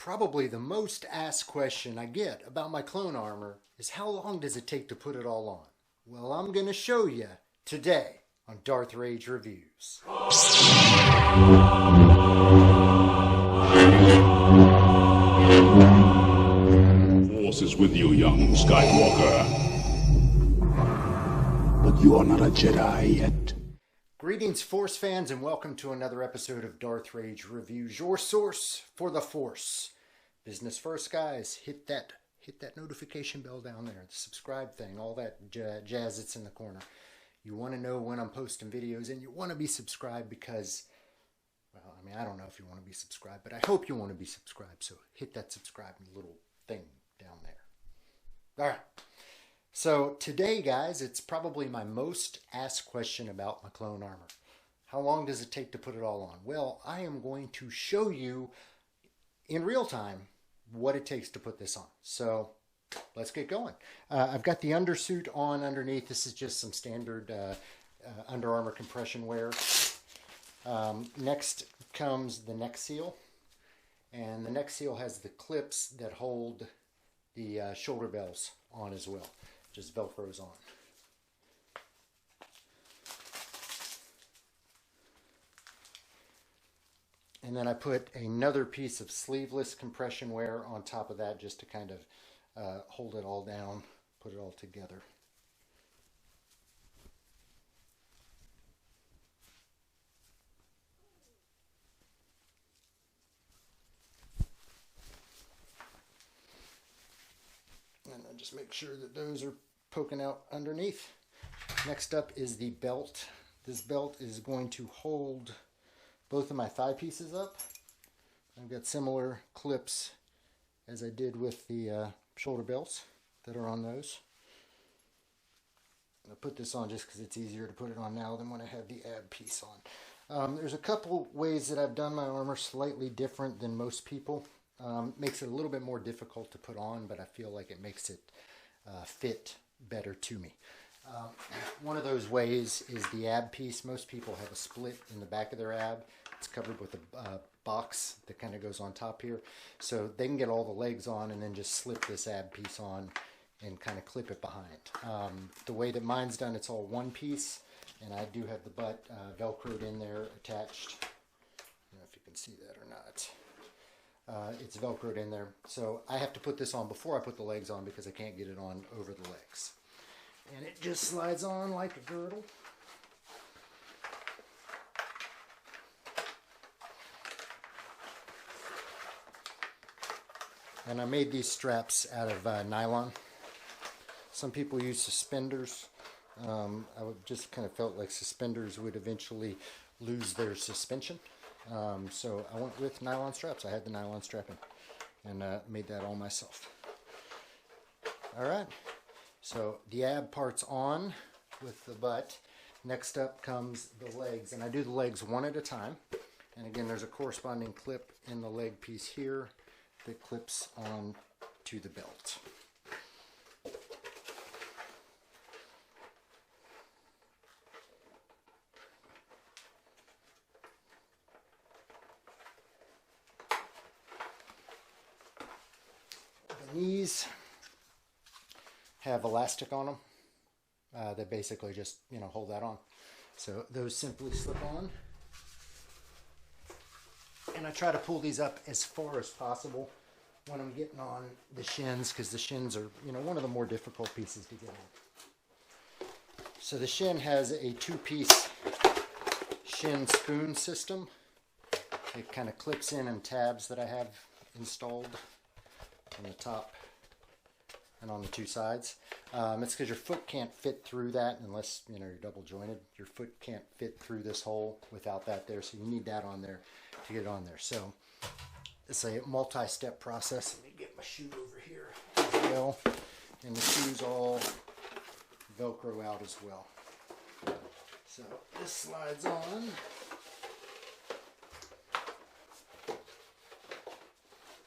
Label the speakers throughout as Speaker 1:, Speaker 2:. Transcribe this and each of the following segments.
Speaker 1: Probably the most asked question I get about my clone armor is how long does it take to put it all on? Well, I'm going to show you today on Darth Rage Reviews.
Speaker 2: Force is with you, young Skywalker. But you are not a Jedi yet.
Speaker 1: Greetings, Force fans, and welcome to another episode of Darth Rage Reviews, your source for the Force. Business first, guys. Hit that notification bell down there, the subscribe thing, all that jazz that's in the corner. You want to know when I'm posting videos, and you want to be subscribed because, well, I mean, I don't know if you want to be subscribed, but I hope you want to be subscribed. So hit that subscribe little thing down there. All right. So today, guys, it's probably my most asked question about my clone armor. How long does it take to put it all on? Well, I am going to show you in real time what it takes to put this on. So let's get going. I've got the undersuit on underneath. This is just some standard Under Armour compression wear. Next comes the neck seal. And the neck seal has the clips that hold the shoulder bells on as well. Just Velcros on. And then I put another piece of sleeveless compression wear on top of that just to kind of hold it all down, put it all together. And I just make sure that those are poking out underneath. Next up is the belt. This belt is going to hold both of my thigh pieces up. I've got similar clips as I did with the shoulder belts that are on those. I'll put this on just because it's easier to put it on now than when I have the ab piece on. There's a couple ways that I've done my armor slightly different than most people. Makes it a little bit more difficult to put on, but I feel like it makes it fit better to me. One of those ways is the ab piece. Most people have a split in the back of their ab. It's covered with a box that kind of goes on top here. So they can get all the legs on and then just slip this ab piece on and kind of clip it behind. The way that mine's done, it's all one piece, and I do have the butt Velcroed in there attached. I don't know if you can see that or not. It's Velcroed in there. So I have to put this on before I put the legs on because I can't get it on over the legs. And it just slides on like a girdle. And I made these straps out of nylon. Some people use suspenders. I would just kind of felt like suspenders would eventually lose their suspension. So I went with nylon straps. I had the nylon strapping and made that all myself. All right. So the ab part's on with the butt. Next up comes the legs. And I do the legs one at a time. And again, there's a corresponding clip in the leg piece here that clips on to the belt. The knees have elastic on them. They basically just, hold that on. So those simply slip on. And I try to pull these up as far as possible when I'm getting on the shins, because the shins are, one of the more difficult pieces to get on. So the shin has a two-piece shin spoon system. It kind of clips in and tabs that I have installed on the top and on the two sides. It's because your foot can't fit through that unless, you're double jointed. Your foot can't fit through this hole without that there, so you need that on there to get it on there. So it's a multi-step process. Let me get my shoe over here as well. And the shoes all Velcro out as well. So this slides on.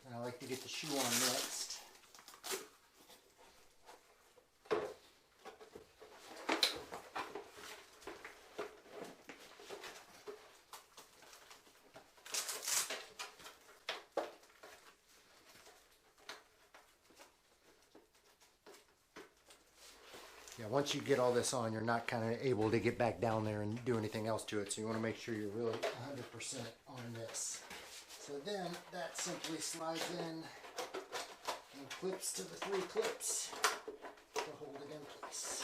Speaker 1: And I like to get the shoe on next. Yeah, once you get all this on, you're not kind of able to get back down there and do anything else to it. So you want to make sure you're really 100% on this. So then that simply slides in and clips to the 3 clips to hold it in place.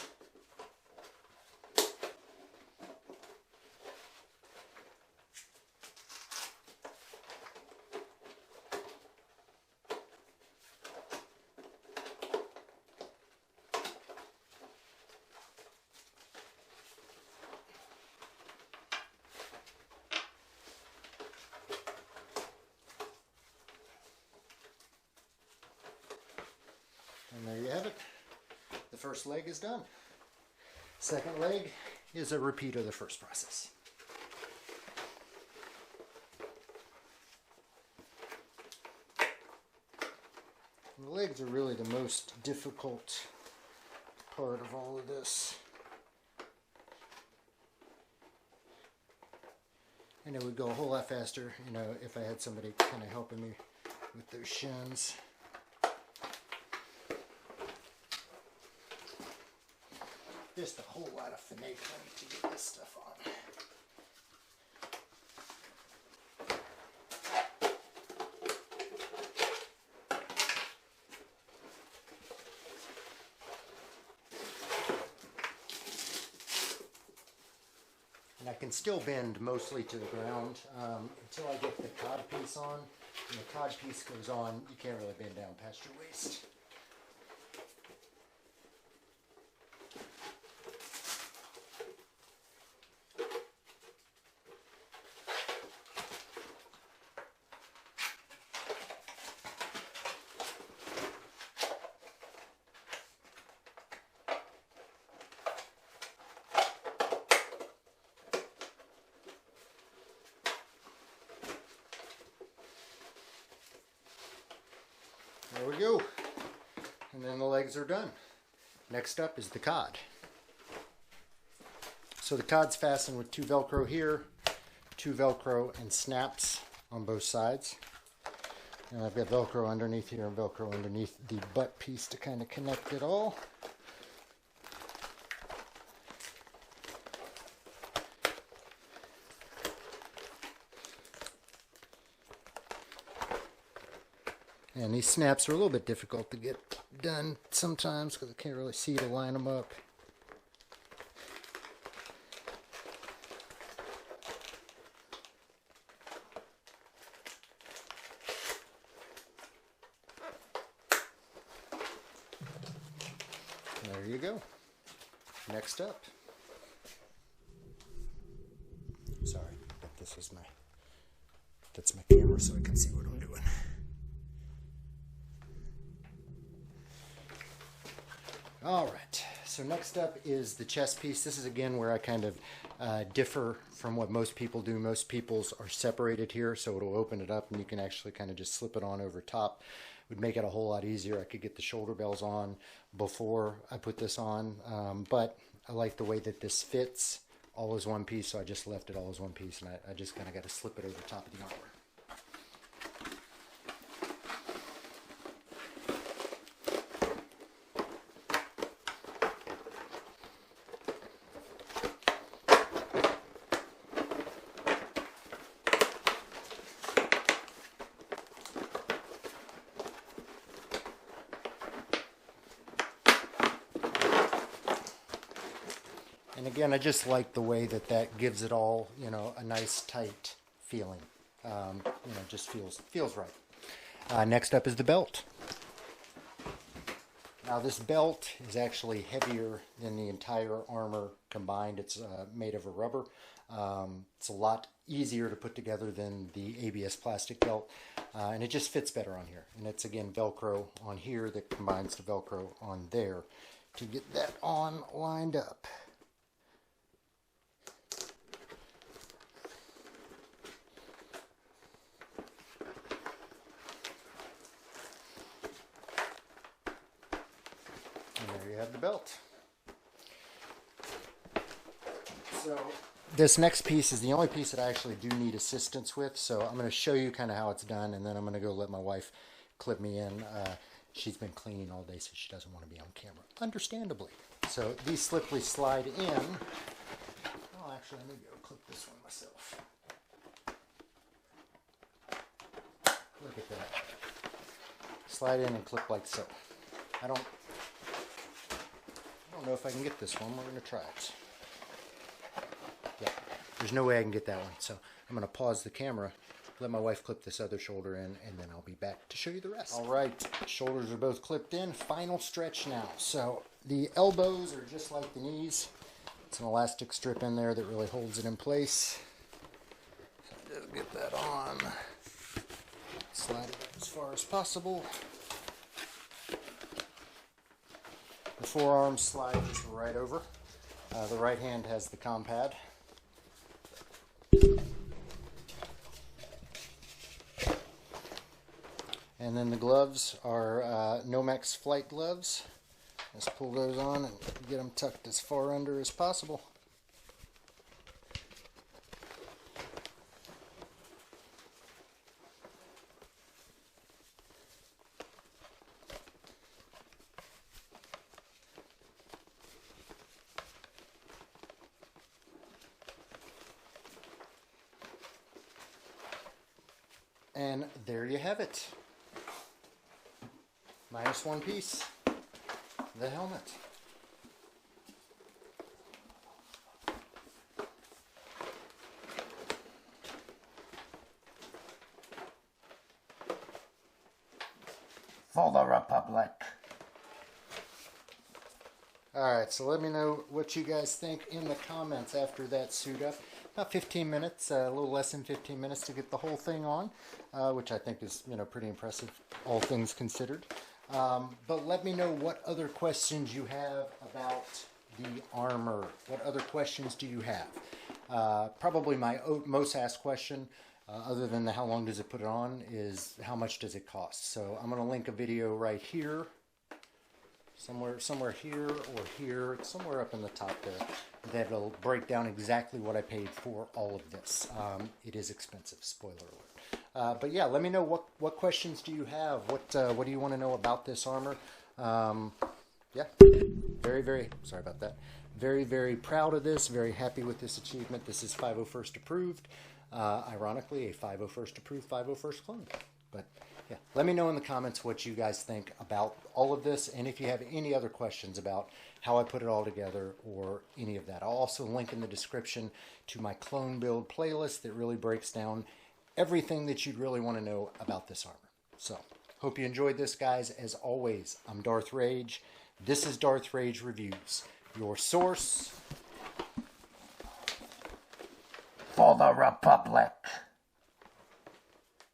Speaker 1: And there you have it. The first leg is done. Second leg is a repeat of the first process. And the legs are really the most difficult part of all of this. And it would go a whole lot faster, you know, if I had somebody kind of helping me with those shins. Just a whole lot of finagling to get this stuff on. And I can still bend mostly to the ground until I get the cod piece on. When the cod piece goes on, you can't really bend down past your waist. There we go. And then the legs are done. Next up is the cod. So the cod's fastened with 2 Velcro here, 2 Velcro and snaps on both sides. And I've got Velcro underneath here and Velcro underneath the butt piece to kind of connect it all. And these snaps are a little bit difficult to get done sometimes because I can't really see to line them up. There you go. Next up. Sorry, but that's my camera so I can see what I'm doing. All right, so next up is the chest piece. This is again where I kind of differ from what most people do. Most people's are separated here, so it'll open it up and you can actually kind of just slip it on over top. It would make it a whole lot easier. I could get the shoulder bells on before I put this on, but I like the way that this fits all as one piece, so I just left it all as one piece, and I just kind of got to slip it over top of the armor. And again, I just like the way that that gives it all, you know, a nice tight feeling. You know, just feels right. Next up is the belt. Now this belt is actually heavier than the entire armor combined. It's made of a rubber. It's a lot easier to put together than the ABS plastic belt, and it just fits better on here. And it's again Velcro on here that combines the Velcro on there to get that on lined up. The belt. So this next piece is the only piece that I actually do need assistance with, so I'm going to show you kind of how it's done, and then I'm going to go let my wife clip me in. she's been cleaning all day, so she doesn't want to be on camera, understandably. So these slippery slide in. Oh, actually, maybe I'll clip this one myself. Look at that. Slide in and clip like so. I don't know if I can get this one. We're going to try it. Yeah, there's no way I can get that one. So I'm going to pause the camera, let my wife clip this other shoulder in, and then I'll be back to show you the rest. All right, shoulders are both clipped in. Final stretch now. So the elbows are just like the knees. It's an elastic strip in there that really holds it in place. So just get that on. Slide it up as far as possible. The forearms slide just right over. The right hand has the com pad. And then the gloves are Nomex flight gloves. Just pull those on and get them tucked as far under as possible. And there you have it. Minus one piece, the helmet. For the Republic. Alright, so let me know what you guys think in the comments after that suit up. About 15 minutes, a little less than 15 minutes to get the whole thing on, which I think is, pretty impressive, all things considered. But let me know what other questions you have about the armor. What other questions do you have? Probably my most asked question, other than the how long does it put it on, is how much does it cost? So I'm going to link a video right here. Somewhere here or here, somewhere up in the top there, that'll break down exactly what I paid for all of this. It is expensive, spoiler alert. But yeah, let me know what questions do you have? What do you want to know about this armor? Yeah, very, sorry about that. Very, very proud of this, very happy with this achievement. This is 501st approved. Ironically, a 501st approved 501st clone. But yeah, let me know in the comments what you guys think about all of this, and if you have any other questions about how I put it all together or any of that. I'll also link in the description to my clone build playlist that really breaks down everything that you'd really want to know about this armor. So, hope you enjoyed this, guys. As always, I'm Darth Rage. This is Darth Rage Reviews, your source for the Republic.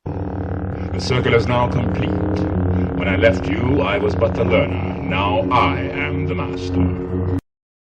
Speaker 2: The circle is now complete. When I left you, I was but the learner. Now I am the master.